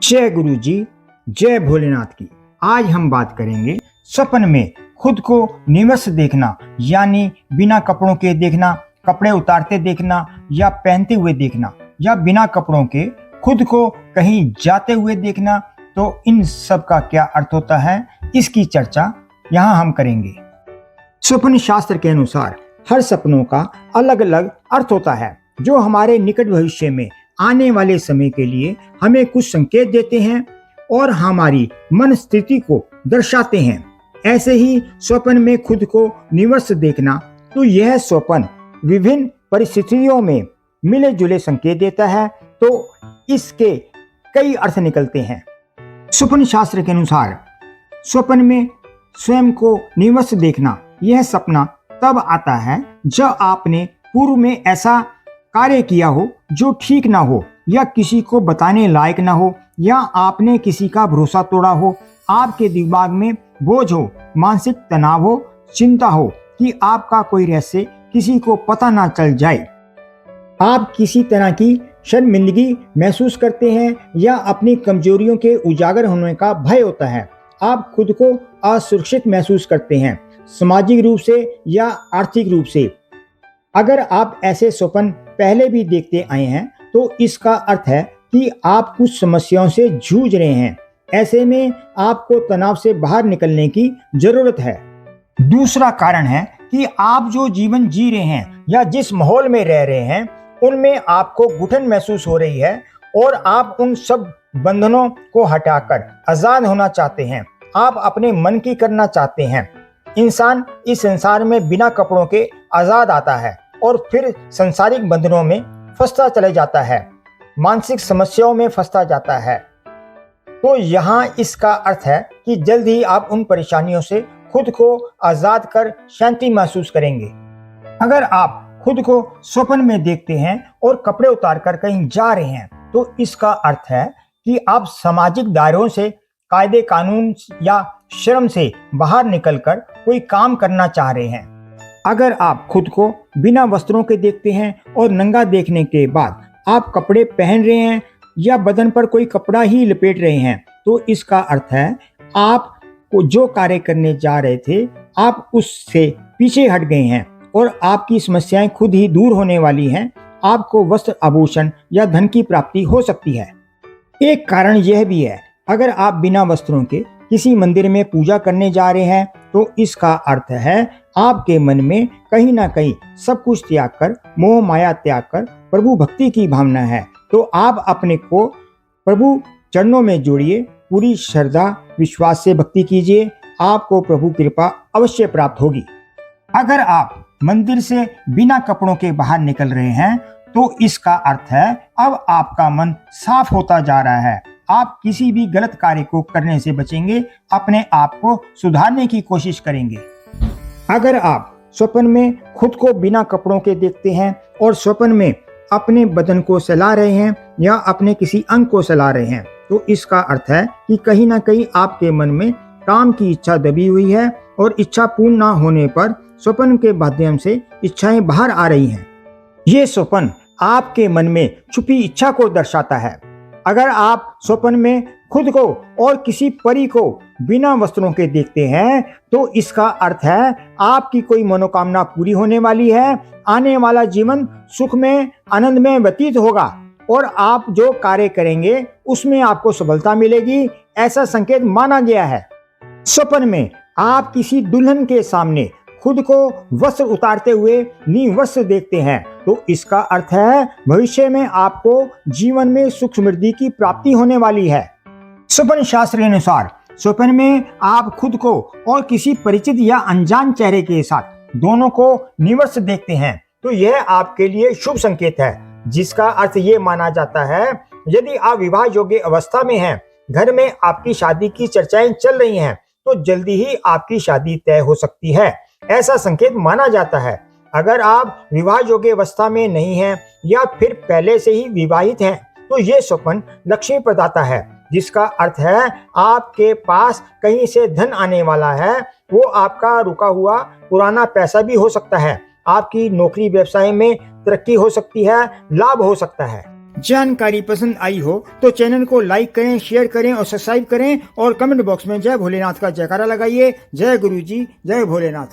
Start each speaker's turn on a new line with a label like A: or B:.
A: जय गुरु जी, जय भोलेनाथ की। आज हम बात करेंगे सपन में खुद को निवस देखना, यानी बिना कपड़ों के देखना, कपड़े उतारते देखना या पहनते हुए देखना, या बिना कपड़ों के खुद को कहीं जाते हुए देखना। तो इन सब का क्या अर्थ होता है, इसकी चर्चा यहाँ हम करेंगे। स्वप्न शास्त्र के अनुसार हर सपनों का अलग अलग अर्थ होता है, जो हमारे निकट भविष्य में आने वाले समय के लिए हमें कुछ संकेत देते हैं और हमारी मन स्थिति को दर्शाते हैं। ऐसे ही स्वप्न में खुद को निवस देखना, तो यह स्वप्न विभिन्न परिस्थितियों में मिले जुले संकेत देता है, तो इसके कई अर्थ निकलते हैं। स्वप्न शास्त्र के अनुसार स्वप्न में स्वयं को निवस देखना, यह सपना तब आता है जब आपने पूर्व में ऐसा कार्य किया हो जो ठीक ना हो, या किसी को बताने लायक ना हो, या आपने किसी का भरोसा तोड़ा हो, आपके दिमाग में बोझ हो, मानसिक तनाव हो, चिंता हो कि आपका कोई रहस्य किसी को पता ना चल जाए, आप किसी तरह की शर्मिंदगी महसूस करते हैं, या अपनी कमजोरियों के उजागर होने का भय होता है, आप खुद को असुरक्षित महसूस करते हैं, सामाजिक रूप से या आर्थिक रूप से। अगर आप ऐसे स्वप्न पहले भी देखते आए हैं, तो इसका अर्थ है कि आप कुछ समस्याओं से जूझ रहे हैं। ऐसे में आपको तनाव से बाहर निकलने की जरूरत है। दूसरा कारण है कि आप जो जीवन जी रहे हैं या जिस माहौल में रह रहे हैं, उनमें आपको घुटन महसूस हो रही है और आप उन सब बंधनों को हटाकर आजाद होना चाहते हैं। आप अपने मन की करना चाहते हैं। इंसान इस संसार में बिना कपड़ों के आजाद आता है और फिर सांसारिक बंधनों में फंसता चले जाता है, मानसिक समस्याओं में फंसता जाता है। तो यहाँ इसका अर्थ है कि जल्द ही आप उन परेशानियों से खुद को आजाद कर शांति महसूस करेंगे। अगर आप खुद को स्वप्न में देखते हैं और कपड़े उतारकर कहीं जा रहे हैं, तो इसका अर्थ है कि आप सामाजिक दायरों से, कायदे कानून या शर्म से बाहर निकलकर कोई काम करना चाह रहे हैं। अगर आप खुद को बिना वस्त्रों के देखते हैं और नंगा देखने के बाद आप कपड़े पहन रहे हैं या बदन पर कोई कपड़ा ही लपेट रहे हैं, तो इसका अर्थ है आप को जो कार्य करने जा रहे थे, आप उससे पीछे हट गए हैं और आपकी समस्याएं खुद ही दूर होने वाली हैं। आपको वस्त्र, आभूषण या धन की प्राप्ति हो सकती है। एक कारण यह भी है, अगर आप बिना वस्त्रों के किसी मंदिर में पूजा करने जा रहे हैं, तो इसका अर्थ है आपके मन में कहीं ना कहीं सब कुछ त्याग कर, मोह माया त्याग कर प्रभु भक्ति की भावना है। तो आप अपने को प्रभु चरणों में जोड़िए, पूरी श्रद्धा विश्वास से भक्ति कीजिए, आपको प्रभु कृपा अवश्य प्राप्त होगी। अगर आप मंदिर से बिना कपड़ों के बाहर निकल रहे हैं, तो इसका अर्थ है अब आपका मन साफ होता जा रहा है। आप किसी भी गलत कार्य को करने से बचेंगे, अपने आप को सुधारने की कोशिश करेंगे। अगर आप स्वप्न में खुद को बिना कपड़ों के देखते हैं और स्वप्न में अपने बदन को सहला रहे हैं या अपने किसी अंग को सहला रहे हैं, तो इसका अर्थ है कि कहीं ना कहीं आपके मन में काम की इच्छा दबी हुई है और इच्छा पूर्ण ना होने पर स्वप्न के माध्यम से इच्छाएं बाहर आ रही हैं। ये स्वप्न आपके मन में छुपी इच्छा को दर्शाता है। अगर आप स्वप्न में खुद को और किसी परी को बिना वस्त्रों के देखते हैं, तो इसका अर्थ है आपकी कोई मनोकामना पूरी होने वाली है। आने वाला जीवन सुख में, आनंद में व्यतीत होगा और आप जो कार्य करेंगे उसमें आपको सफलता मिलेगी, ऐसा संकेत माना गया है। स्वप्न में आप किसी दुल्हन के सामने खुद को वस्त्र उतारते हुए निवस्त्र देखते हैं, तो इसका अर्थ है भविष्य में आपको जीवन में सुख समृद्धि की प्राप्ति होने वाली है। स्वप्न शास्त्र के अनुसार स्वप्न में आप खुद को और किसी परिचित या अनजान चेहरे के साथ दोनों को निवस्त्र देखते हैं, तो यह आपके लिए शुभ संकेत है, जिसका अर्थ ये माना जाता है यदि आप विवाह योग्य अवस्था में हैं, घर में आपकी शादी की चर्चाएं चल रही हैं, तो जल्दी ही आपकी शादी तय हो सकती है, ऐसा संकेत माना जाता है। अगर आप विवाह योग्य अवस्था में नहीं हैं या फिर पहले से ही विवाहित हैं, तो ये स्वप्न लक्ष्मी प्रदाता है, जिसका अर्थ है आपके पास कहीं से धन आने वाला है। वो आपका रुका हुआ पुराना पैसा भी हो सकता है, आपकी नौकरी व्यवसाय में तरक्की हो सकती है, लाभ हो सकता है। जानकारी पसंद आई हो तो चैनल को लाइक करें, शेयर करें और सब्सक्राइब करें और कमेंट बॉक्स में जय भोलेनाथ का जयकारा लगाइए। जय गुरु जी, जय भोलेनाथ।